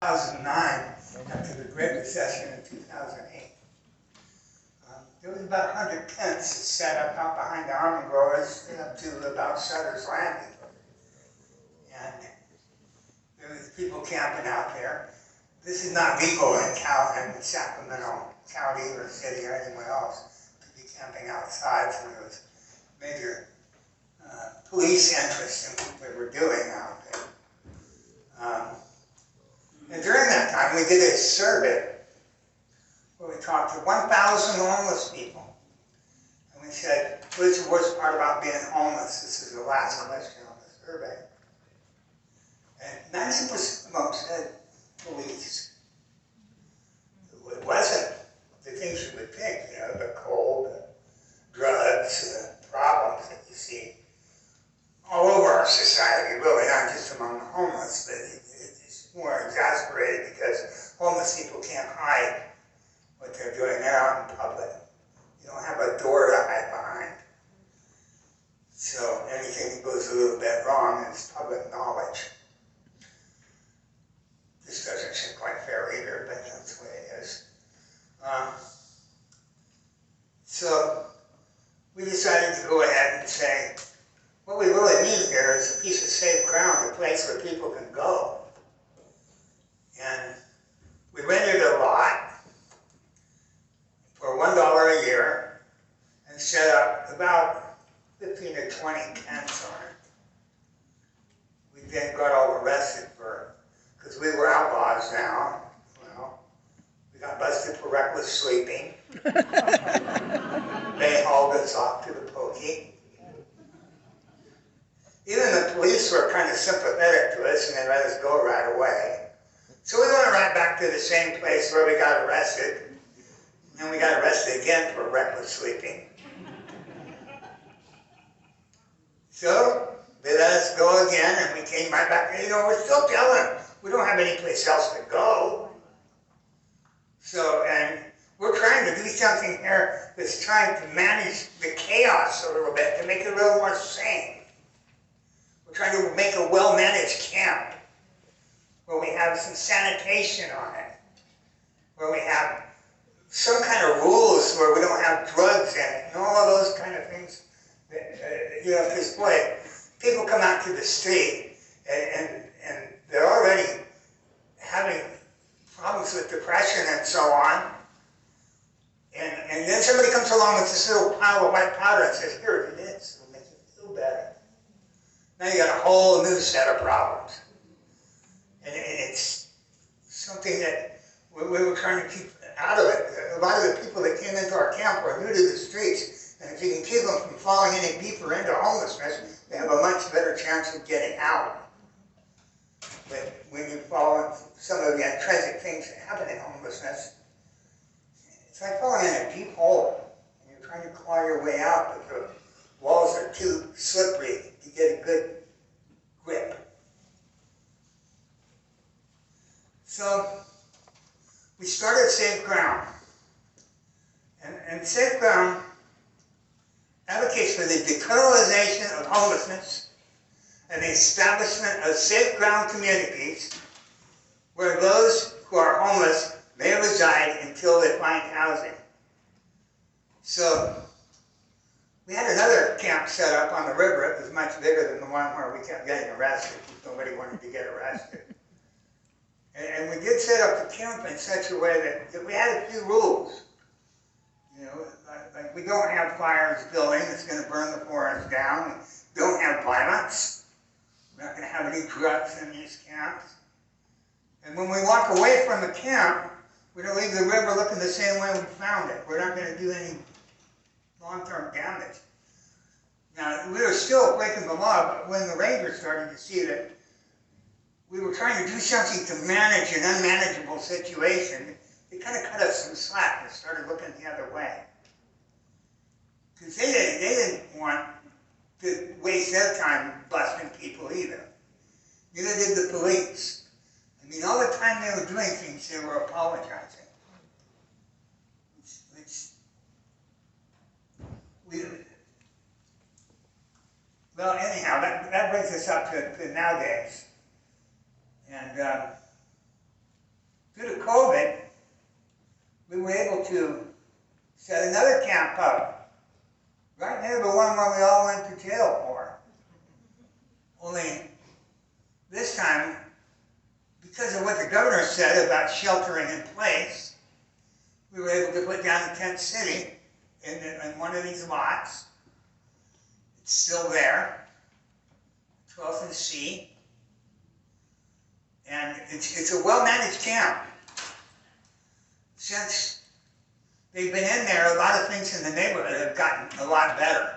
2009, after the Great Recession in 2008. There was about 100 tents set up out behind the almond growers up to about Sutter's Landing. And there was people camping out there. This is not legal in Sacramento County or city or anywhere else to be camping outside, so there was major police interest in what they were doing out there. And during that time, we did a survey where we talked to 1,000 homeless people. And we said, what is the worst part about being homeless? This is the last question on the survey. And 90% of them said police. It wasn't the things you would think, you know, the cold, the drugs, the problems that you see all over our society, really, not just among the homeless, but it's more exasperated because homeless people can't hide what they're doing. They're out in public. You don't have a door to hide behind. So anything that goes a little bit wrong is public knowledge. This doesn't seem quite fair either, but that's the way it is. So we decided to go ahead and say, what we really need here is a piece of safe ground, a place where people can go. And we rented a lot for $1 a year and set up about 15 to 20 tents on it. We then got all arrested because we were outlaws now. Well, we got busted for reckless sleeping. They hauled us off to the pokey. Even the police were kind of sympathetic to us and they let us go right away. So we went right back to the same place where we got arrested. And then we got arrested again for reckless sleeping. So they let us go again and we came right back. And, you know, we're still telling them we don't have any place else to go. So, and we're trying to do something here that's trying to manage the chaos a little bit to make it a little more sane. We're trying to make a well-managed camp where we have some sanitation on it, where we have some kind of rules where we don't have drugs in it, and all of those kind of things. That, you know, because boy, people come out to the street and they're already having problems with depression and so on. And then somebody comes along with this little pile of white powder and says, here it is, it'll make you feel better. Now you got a whole new set of problems. And it's something that we were trying to keep out of it. A lot of the people that came into our camp were new to the streets. And if you can keep them from falling any deeper into homelessness, they have a much better chance of getting out. But when you fall into some of the intrinsic things that happen in homelessness, it's like falling in a deep hole. And you're trying to claw your way out, but the walls are too slippery to get a good grip. So we started Safe Ground. And Safe Ground advocates for the decriminalization of homelessness and the establishment of safe ground communities where those who are homeless may reside until they find housing. So we had another camp set up on the river. It was much bigger than the one where we kept getting arrested because nobody wanted to get arrested. And we did set up the camp in such a way that we had a few rules. You know, like we don't have fires building that's going to burn the forest down. We don't have violence. We're not going to have any drugs in these camps. And when we walk away from the camp, we're going to leave the river looking the same way we found it. We're not going to do any long-term damage. Now, we were still breaking the law, but when the rangers started to see that we were trying to do something to manage an unmanageable situation, they kind of cut us some slack and started looking the other way. Because they didn't want to waste their time busting people either. Neither did the police. I mean, all the time they were doing things, they were apologizing. Well, anyhow, that brings us up to nowadays. And to set another camp up, right near the one where we all went to jail for. Only this time, because of what the governor said about sheltering in place, we were able to put down a tent city in one of these lots. It's still there, 12th and C, and it's a well-managed camp. Since they've been in there, a lot of things in the neighborhood have gotten a lot better.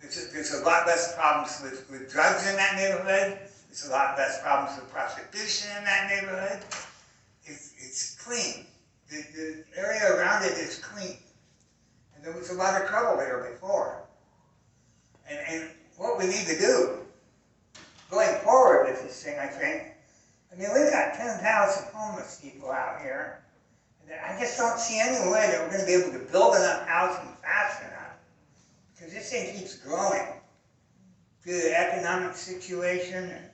There's a lot less problems with drugs in that neighborhood. There's a lot less problems with prostitution in that neighborhood. It's clean. The area around it is clean. And there was a lot of trouble there before. And what we need to do, going forward with this thing, I think, I mean, we've got 10,000 homeless people out here. And I just don't see any way that we're going to be able to build enough housing fast enough. Because this thing keeps growing due to the economic situation and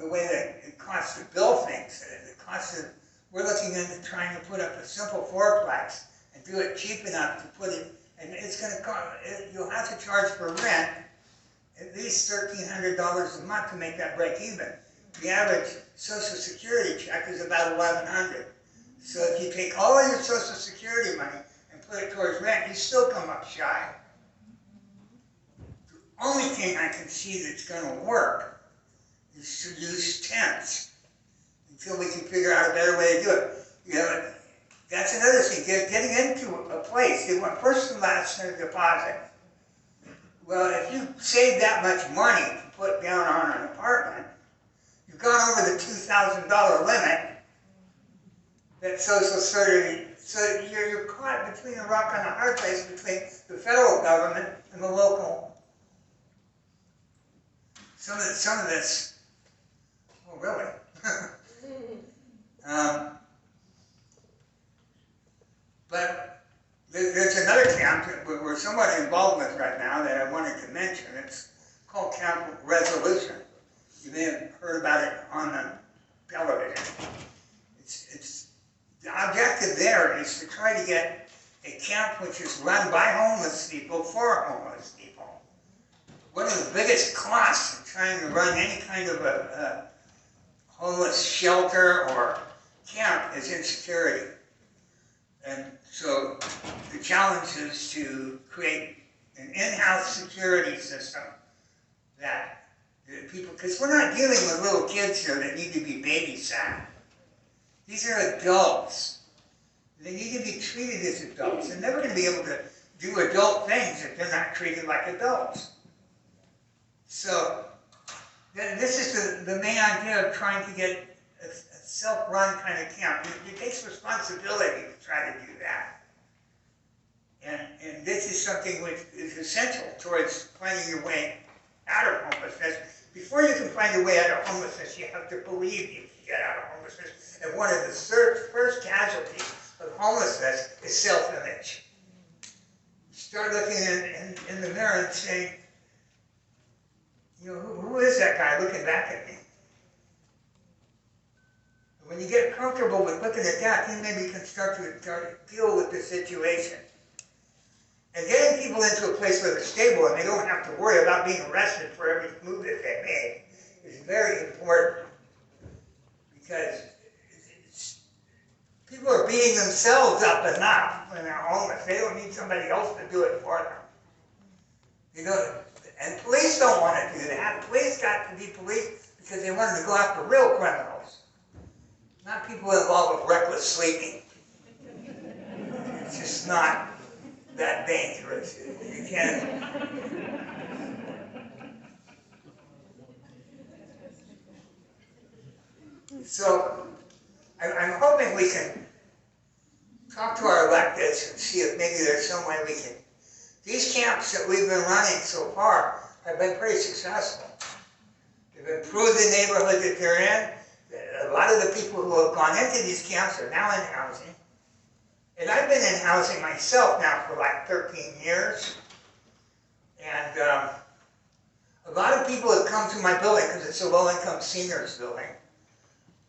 the way that it costs to build things. We're looking into trying to put up a simple fourplex and do it cheap enough to put it, and it's going to cost, you'll have to charge for rent at least $1,300 a month to make that break even. The average Social Security check is about $1,100. So if you take all of your Social Security money and put it towards rent, you still come up shy. The only thing I can see that's going to work is to use tents until we can figure out a better way to do it. You know, that's another thing, getting into a place, they want first and last deposit. Well, if you save that much money to put down on an apartment, you've gone over the $2,000 limit that Social Security, so you're caught between a rock and a hard place between the federal government and the local. Some of this, oh really? But there's another camp that we're somewhat involved with right now that I wanted to mention. It's called Camp Resolution. You may have heard about it on the television. The objective there is to try to get a camp which is run by homeless people for homeless people. One of the biggest costs in trying to run any kind of a homeless shelter or camp is insecurity. And so the challenge is to create an in-house security system that people, because we're not dealing with little kids here that need to be babysat. These are adults. They need to be treated as adults. They're never going to be able to do adult things if they're not treated like adults. So this is the main idea of trying to get a self-run kind of camp. It takes responsibility to try to do that. And this is something which is essential towards finding your way out of homelessness. Before you can find your way out of homelessness, you have to believe you can get out of homelessness. And one of the first casualties of homelessness is self-image. You start looking in the mirror and saying, you know, who is that guy looking back at me? And when you get comfortable with looking at that, then maybe you can start to deal with the situation. And getting people into a place where they're stable and they don't have to worry about being arrested for every move that they make is very important. Because people are beating themselves up enough when they're homeless. They don't need somebody else to do it for them. You know, and police don't want to do that. Police got to be police because they wanted to go after real criminals, not people involved with reckless sleeping. It's just not that dangerous. You can't. So I'm hoping we can talk to our electeds and see if maybe there's some way we can. These camps that we've been running so far have been pretty successful. They've improved the neighborhood that they're in. A lot of the people who have gone into these camps are now in housing. And I've been in housing myself now for like 13 years. And a lot of people have come to my building, because it's a low-income seniors building,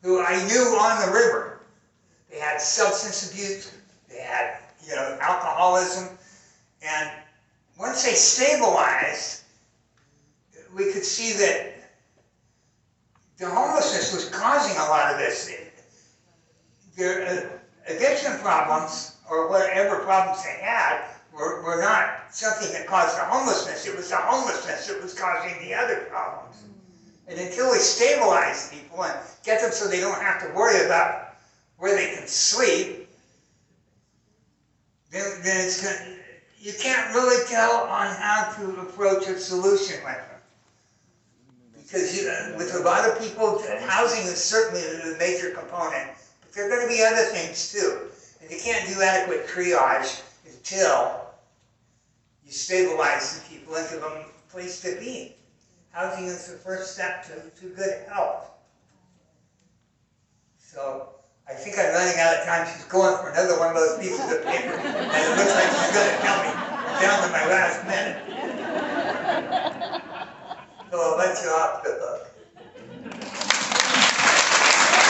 who I knew on the river. they had substance abuse, they had, you know, alcoholism, and once they stabilized, we could see that the homelessness was causing a lot of this. Their addiction problems, or whatever problems they had, were not something that caused the homelessness. It was the homelessness that was causing the other problems. And until we stabilize people and get them so they don't have to worry about where they can sleep, then it's gonna, you can't really tell on how to approach a solution with them. Because with a lot of people, housing is certainly a major component, but there are going to be other things too. And you can't do adequate triage until you stabilize the people and give them a place to be. Housing is the first step to good health. So I think I'm running out of time. She's going for another one of those pieces of paper, and it looks like she's going to tell me down to my last minute. So I'll let you off the hook.